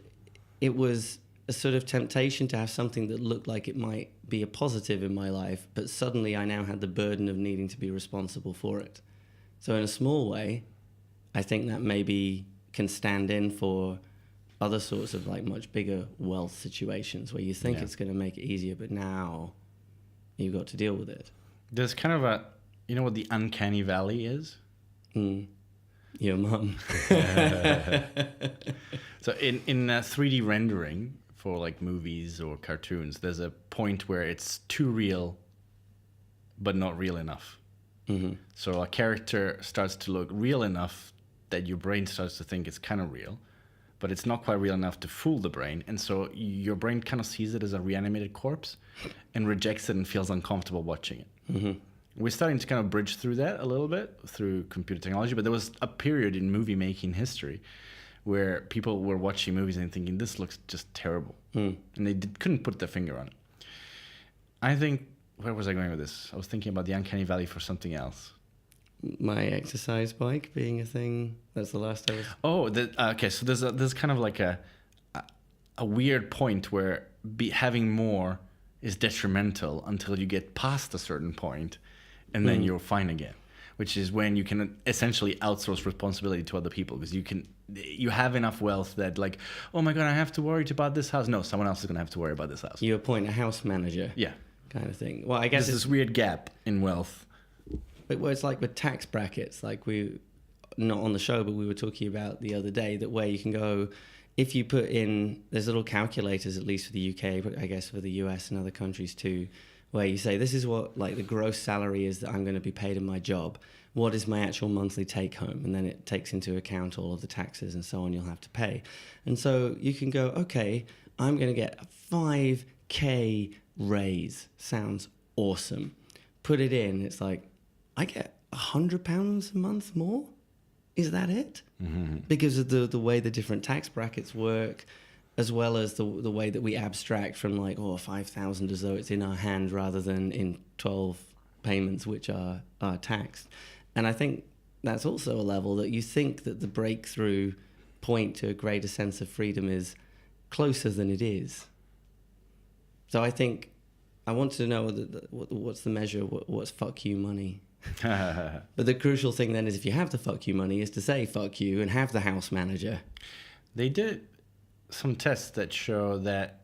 it was a sort of temptation to have something that looked like it might be a positive in my life, but suddenly I now had the burden of needing to be responsible for it. So in a small way, I think that maybe can stand in for other sorts of like much bigger wealth situations where you think it's going to make it easier, but now you've got to deal with it. There's kind of a, you know what the uncanny valley is? Your mum. So in 3D rendering for like movies or cartoons, there's a point where it's too real, but not real enough. So a character starts to look real enough that your brain starts to think it's kind of real, but it's not quite real enough to fool the brain. And so your brain kind of sees it as a reanimated corpse and rejects it and feels uncomfortable watching it. We're starting to kind of bridge through that a little bit through computer technology, but there was a period in movie making history where people were watching movies and thinking, this looks just terrible. And they couldn't put their finger on it. I think, where was I going with this? I was thinking about the uncanny valley for something else. My exercise bike being a thing. That's the last I was... Oh, okay. So there's kind of like a weird point where having more is detrimental until you get past a certain point, and then you're fine again. Which is when you can essentially outsource responsibility to other people, because you have enough wealth that like, oh my god, I have to worry about this house. No, someone else is gonna have to worry about this house. You appoint a house manager. Yeah. Kind of thing. Well, I guess there's this weird gap in wealth. But it's like with tax brackets, like we, not on the show, but we were talking about the other day, that where you can go, if you put in, there's little calculators, at least for the UK, but I guess for the US and other countries too, where you say, this is what like the gross salary is that I'm going to be paid in my job. What is my actual monthly take home? And then it takes into account all of the taxes and so on you'll have to pay. And so you can go, okay, I'm going to get a 5K raise. Sounds awesome. Put it in. It's like, I get £100 a month more? Is that it? Because of the way the different tax brackets work, as well as the way that we abstract from like, 5,000 as though it's in our hand rather than in 12 payments which are taxed. And I think that's also a level that you think that the breakthrough point to a greater sense of freedom is closer than it is. So I think I want to know what's the measure, what's fuck you money. But the crucial thing then is if you have the fuck you money is to say fuck you and have the house manager. They did some tests that show that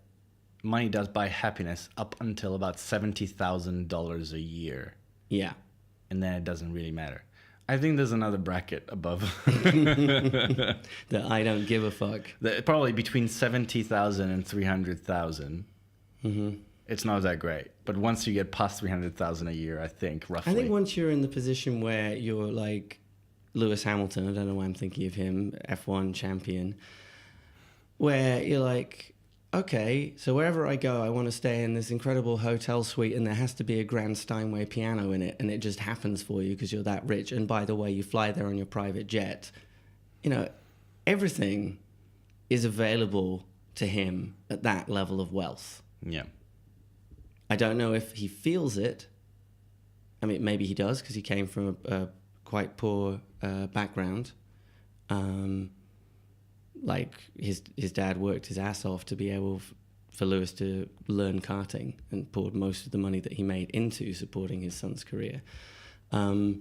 money does buy happiness up until about $70,000 a year. Yeah. And then it doesn't really matter. I think there's another bracket above. That I don't give a fuck. Probably between 70,000 and 300,000. It's not that great. But once you get past 300,000 a year, I think, roughly. I think once you're in the position where you're like Lewis Hamilton, I don't know why I'm thinking of him, F1 champion, where you're like, okay, so wherever I go, I want to stay in this incredible hotel suite and there has to be a grand Steinway piano in it, and it just happens for you because you're that rich. And by the way, you fly there on your private jet. You know, everything is available to him at that level of wealth. Yeah. I don't know if he feels it. I mean, maybe he does because he came from a quite poor background. Like his dad worked his ass off to be able for Lewis to learn karting and poured most of the money that he made into supporting his son's career. So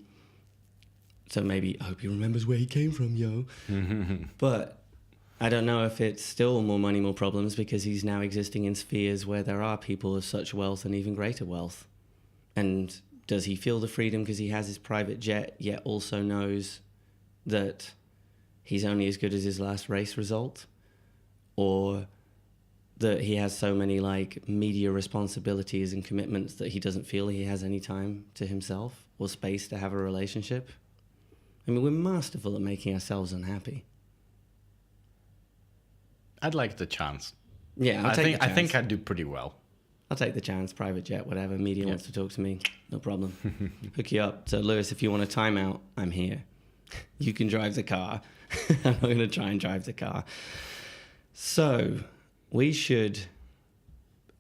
maybe, I hope he remembers where he came from, yo. But I don't know if it's still more money, more problems, because he's now existing in spheres where there are people of such wealth and even greater wealth. And does he feel the freedom because he has his private jet, yet also knows that he's only as good as his last race result? Or that he has so many like media responsibilities and commitments that he doesn't feel he has any time to himself or space to have a relationship? I mean, we're masterful at making ourselves unhappy. I'd like the chance. Yeah, I think I'd do pretty well. I'll take the chance, private jet, whatever. Media wants to talk to me, no problem. Hook you up. So, Lewis, if you want a timeout, I'm here. You can drive the car. I'm not going to try and drive the car. So, we should...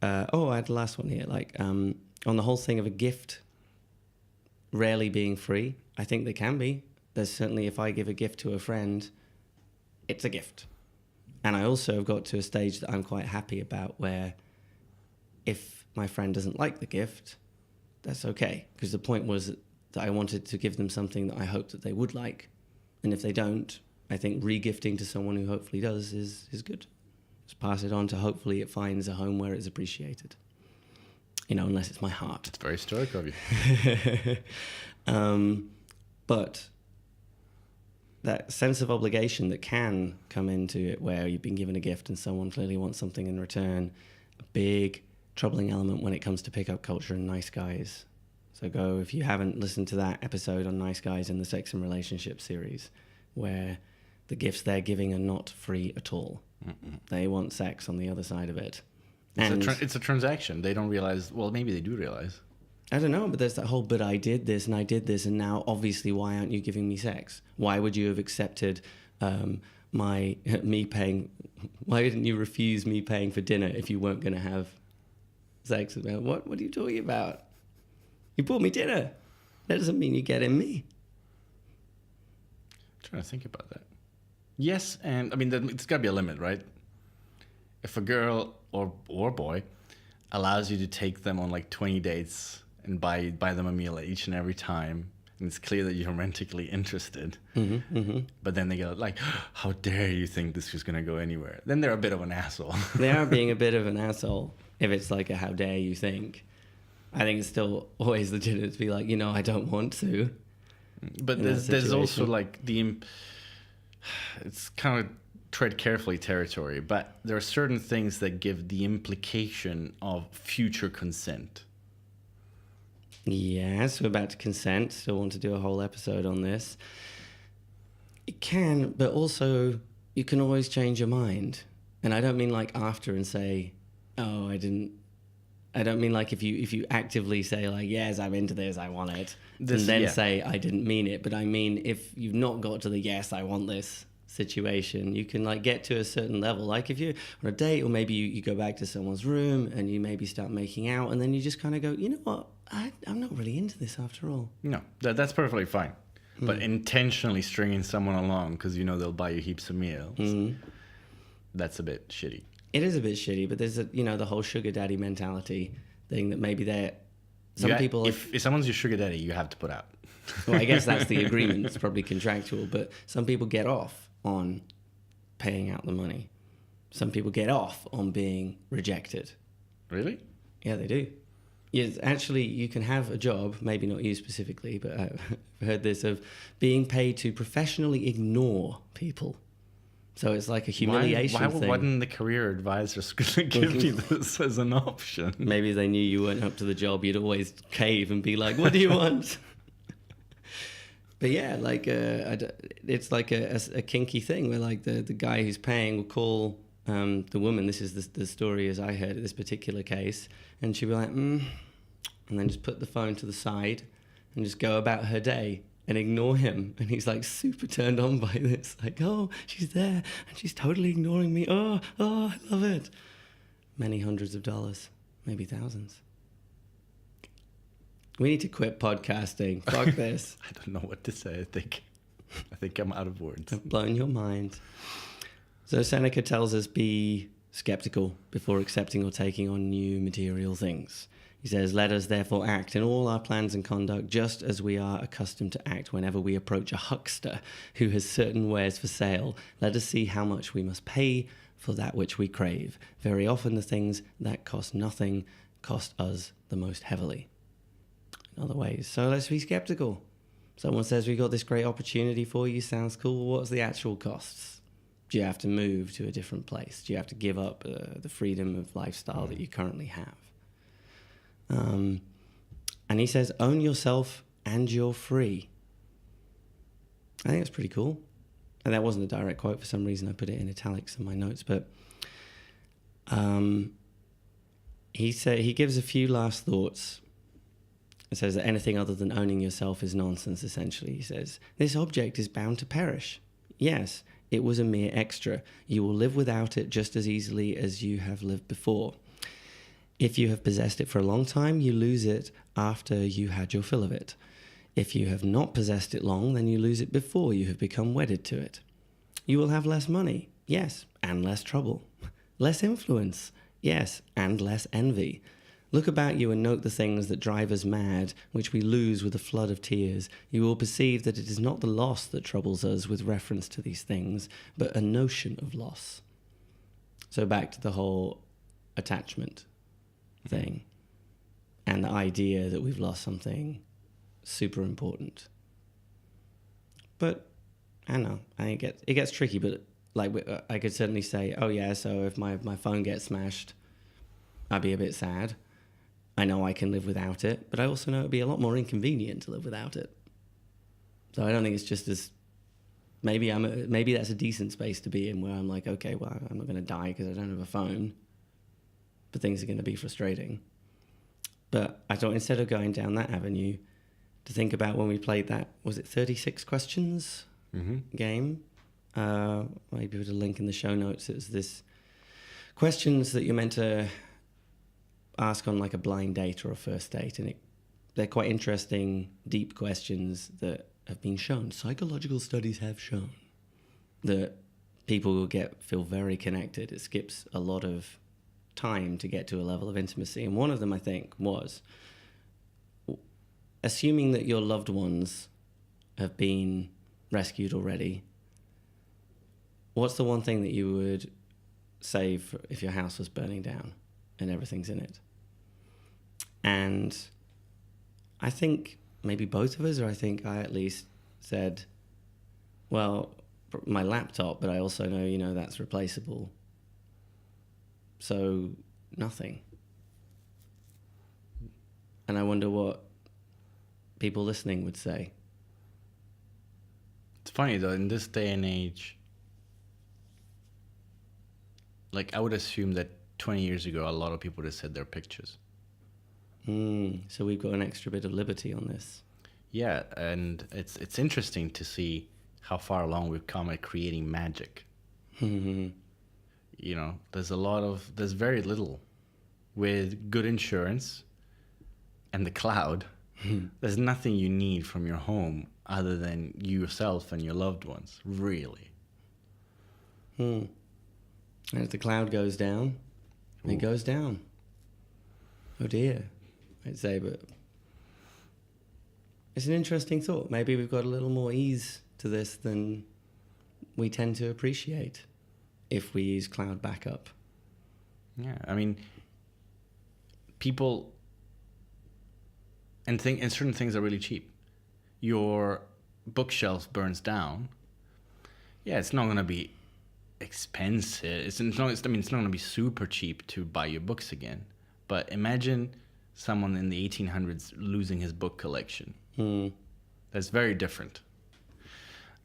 I had the last one here. Like, on the whole thing of a gift rarely being free, I think there can be. There's certainly, if I give a gift to a friend, it's a gift. And I also have got to a stage that I'm quite happy about where if my friend doesn't like the gift, that's okay. Because the point was that I wanted to give them something that I hoped that they would like. And if they don't, I think regifting to someone who hopefully does is good. Just pass it on to hopefully it finds a home where it's appreciated. You know, unless it's my heart. It's very stoic of you. But that sense of obligation that can come into it where you've been given a gift and someone clearly wants something in return, a big troubling element when it comes to pickup culture and nice guys. So go, if you haven't listened to that episode on nice guys in the Sex and Relationship series, where the gifts they're giving are not free at all. Mm-mm. They want sex on the other side of it. It's a transaction. They don't realize, well, maybe they do realize. I don't know, but there's that whole, but I did this, and now obviously why aren't you giving me sex? Why would you have accepted me paying, why didn't you refuse me paying for dinner if you weren't going to have sex? What are you talking about? You bought me dinner. That doesn't mean you get in me. I'm trying to think about that. Yes, and I mean, it's got to be a limit, right? If a girl or boy allows you to take them on like 20 dates and buy them a meal each and every time, and it's clear that you're romantically interested, but then they go like, how dare you think this is going to go anywhere? Then they're a bit of an asshole. They are being a bit of an asshole if it's like a how dare you think. I think it's still always legitimate to be like, I don't want to. But there's also like it's kind of tread carefully territory, but there are certain things that give the implication of future consent. Yes, we're about to consent. Still want to do a whole episode on this. It can, but also you can always change your mind. And I don't mean like after and say, oh, I don't mean like if you actively say like, yes, I'm into this, I want it, and then say I didn't mean it. But I mean, if you've not got to the yes, I want this situation, you can like get to a certain level. Like if you're on a date, or maybe you go back to someone's room and you maybe start making out, and then you just kind of go, you know what, I'm not really into this after all. No, that's perfectly fine. But intentionally stringing someone along because they'll buy you heaps of meals, that's a bit shitty. It is a bit shitty, but there's the whole sugar daddy mentality thing that maybe people. If someone's your sugar daddy, you have to put out. Well, I guess that's the agreement. It's probably contractual, but some people get off on paying out the money. Some people get off on being rejected. Really? Yeah, they do. Yes, actually, you can have a job, maybe not you specifically, but I've heard this, of being paid to professionally ignore people. So it's like a humiliation thing. Why wouldn't the career advisors give you this as an option? Maybe they knew you weren't up to the job. You'd always cave and be like, what do you want? But yeah, like it's like a kinky thing where like the guy who's paying will call the woman. This is the story as I heard it, this particular case. And she'll be like, and then just put the phone to the side and just go about her day and ignore him. And he's like super turned on by this. Like, oh, she's there and she's totally ignoring me. Oh, I love it. Many hundreds of dollars, maybe thousands. We need to quit podcasting. Fuck this. I don't know what to say. I think I'm out of words. I've blown your mind. So Seneca tells us be skeptical before accepting or taking on new material things. He says, let us therefore act in all our plans and conduct just as we are accustomed to act whenever we approach a huckster who has certain wares for sale. Let us see how much we must pay for that which we crave. Very often the things that cost nothing cost us the most heavily. In other ways. So let's be skeptical. Someone says, we got this great opportunity for you, sounds cool. What's the actual costs? Do you have to move to a different place? Do you have to give up the freedom of lifestyle that you currently have? And he says, own yourself and you're free. I think that's pretty cool. And that wasn't a direct quote. For some reason, I put it in italics in my notes. But he gives a few last thoughts. It says that anything other than owning yourself is nonsense, essentially. He says, this object is bound to perish. Yes, it was a mere extra. You will live without it just as easily as you have lived before. If you have possessed it for a long time, you lose it after you had your fill of it. If you have not possessed it long, then you lose it before you have become wedded to it. You will have less money, yes, and less trouble. Less influence, yes, and less envy. Look about you and note the things that drive us mad, which we lose with a flood of tears. You will perceive that it is not the loss that troubles us with reference to these things, but a notion of loss. So back to the whole attachment thing and the idea that we've lost something super important. But I don't know, I think it gets tricky, but like I could certainly say, oh yeah, so if my phone gets smashed, I'd be a bit sad. I know I can live without it, but I also know it'd be a lot more inconvenient to live without it. So I don't think it's just as maybe that's a decent space to be in, where I'm like, okay, well, I'm not going to die because I don't have a phone, but things are going to be frustrating. But I thought instead of going down that avenue, to think about when we played that, was it 36 questions game? Maybe with a link in the show notes. It was this questions that you're meant to ask on like a blind date or a first date, and they're quite interesting, deep questions that have been shown. Psychological studies have shown that people will feel very connected. It skips a lot of time to get to a level of intimacy. And one of them, I think, was assuming that your loved ones have been rescued already, what's the one thing that you would save if your house was burning down and everything's in it? And I think maybe both of us, or I think I at least said, well, my laptop, but I also know, that's replaceable. So nothing. And I wonder what people listening would say. It's funny though, in this day and age, like I would assume that 20 years ago, a lot of people would have said their pictures. So we've got an extra bit of liberty on this. Yeah, and it's interesting to see how far along we've come at creating magic. There's very little. With good insurance and the cloud, there's nothing you need from your home other than yourself and your loved ones, really. And if the cloud goes down, it goes down. Oh dear, I'd say, but it's an interesting thought. Maybe we've got a little more ease to this than we tend to appreciate if we use cloud backup. Yeah, I mean, people and certain things are really cheap. Your bookshelf burns down. Yeah, it's not going to be expensive. It's not going to be super cheap to buy your books again. But imagine someone in the 1800s losing his book collection. That's very different.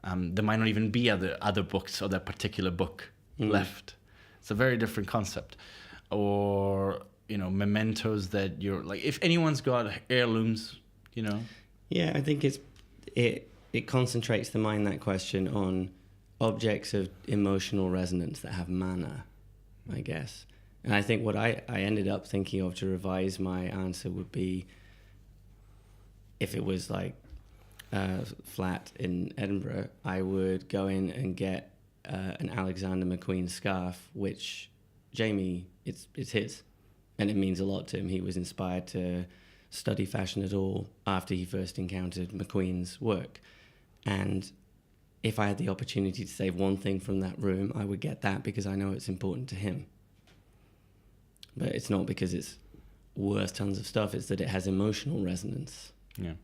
There might not even be other books or that particular book left. It's a very different concept. Or, mementos that you're like, if anyone's got heirlooms, Yeah, I think it concentrates the mind, that question, on objects of emotional resonance that have mana, I guess. And I think what I ended up thinking of to revise my answer would be, if it was like flat in Edinburgh, I would go in and get an Alexander McQueen scarf, which Jamie, it's his, and it means a lot to him. He was inspired to study fashion at all after he first encountered McQueen's work. And if I had the opportunity to save one thing from that room, I would get that, because I know it's important to him. But it's not because it's worth tons of stuff, it's that it has emotional resonance. Yeah.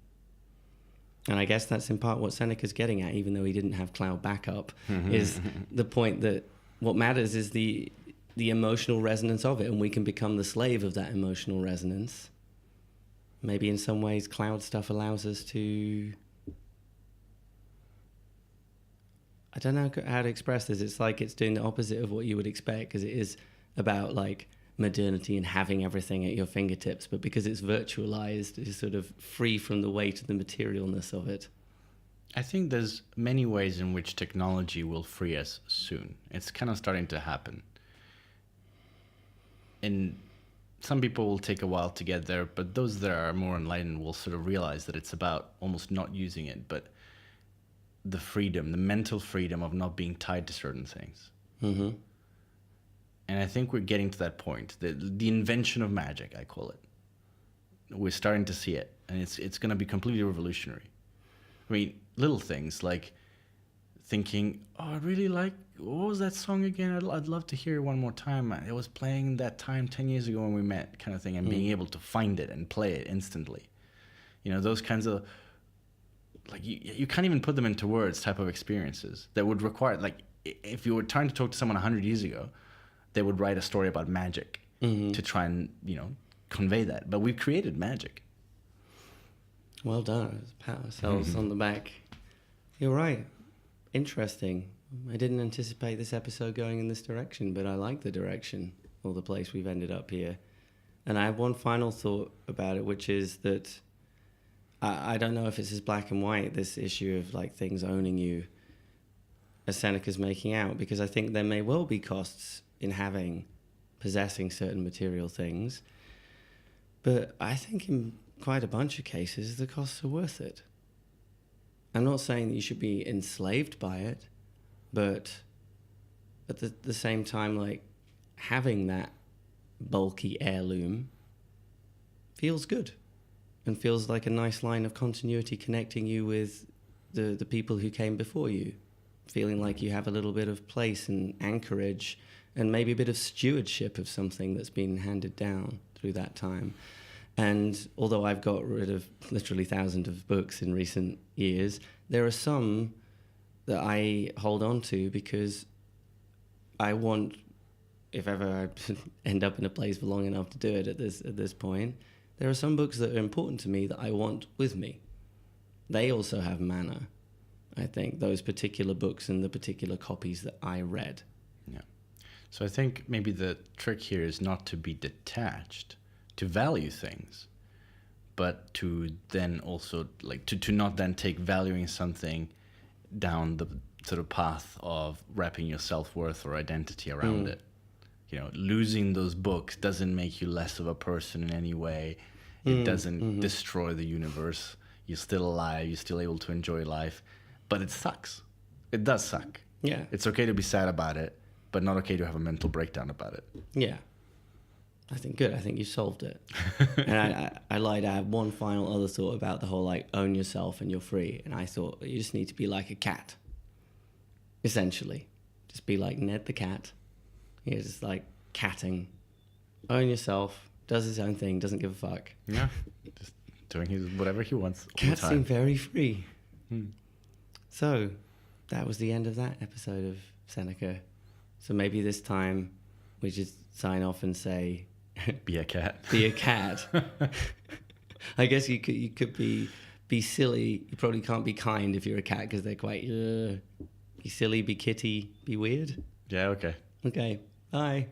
And I guess that's in part what Seneca's getting at, even though he didn't have cloud backup, is the point that what matters is the emotional resonance of it, and we can become the slave of that emotional resonance. Maybe in some ways cloud stuff allows us to... I don't know how to express this. It's like it's doing the opposite of what you would expect, because it is about like modernity and having everything at your fingertips, but because it's virtualized, it's sort of free from the weight of the materialness of it. I think there's many ways in which technology will free us soon. It's kind of starting to happen. And some people will take a while to get there, but those that are more enlightened will sort of realize that it's about almost not using it, but the freedom, the mental freedom of not being tied to certain things. And I think we're getting to that point, the invention of magic, I call it. we're starting to see it, and it's going to be completely revolutionary. I mean, little things like thinking, oh, I really like, what was that song again? I'd love to hear it one more time. It was playing that time 10 years ago when we met, kind of thing, and being able to find it and play it instantly. You know, those kinds of, like, you can't even put them into words type of experiences that would require, like, if you were trying to talk to someone 100 years ago, they would write a story about magic to try and, you know, convey that. But we've created magic. Well done. Let's pat ourselves on the back. You're right. Interesting. I didn't anticipate this episode going in this direction, but I like the direction or the place we've ended up here. And I have one final thought about it, which is that I don't know if it's as black and white, this issue of like things owning you, as Seneca's making out, because I think there may well be costs in possessing certain material things. But I think in quite a bunch of cases, the costs are worth it. I'm not saying that you should be enslaved by it, but at the same time, like, having that bulky heirloom feels good and feels like a nice line of continuity connecting you with the people who came before you, feeling like you have a little bit of place and anchorage and maybe a bit of stewardship of something that's been handed down through that time. And although I've got rid of literally thousands of books in recent years, there are some that I hold on to because I want, if ever I end up in a place for long enough to do it at this point, there are some books that are important to me that I want with me. They also have mana, I think, those particular books and the particular copies that I read. Yeah. So I think maybe the trick here is not to be detached, to value things, but to then also, like, to not then take valuing something down the sort of path of wrapping your self-worth or identity around it. You know, losing those books doesn't make you less of a person in any way. It doesn't destroy the universe. You're still alive. You're still able to enjoy life. But it sucks. It does suck. Yeah. It's okay to be sad about it, but not okay to have a mental breakdown about it. Yeah. I think good. I think you solved it. And I lied. I have one final other thought about the whole, like, own yourself and you're free. And I thought you just need to be like a cat, essentially. Just be like Ned the cat. You're just like catting. Own yourself. Does his own thing. Doesn't give a fuck. Yeah. Just doing whatever he wants. Cats seem very free. So that was the end of that episode of Seneca. So maybe this time we just sign off and say, be a cat. Be a cat. I guess you could be silly. You probably can't be kind if you're a cat because they're quite be silly, be kitty, be weird. Yeah, okay. Okay. Bye.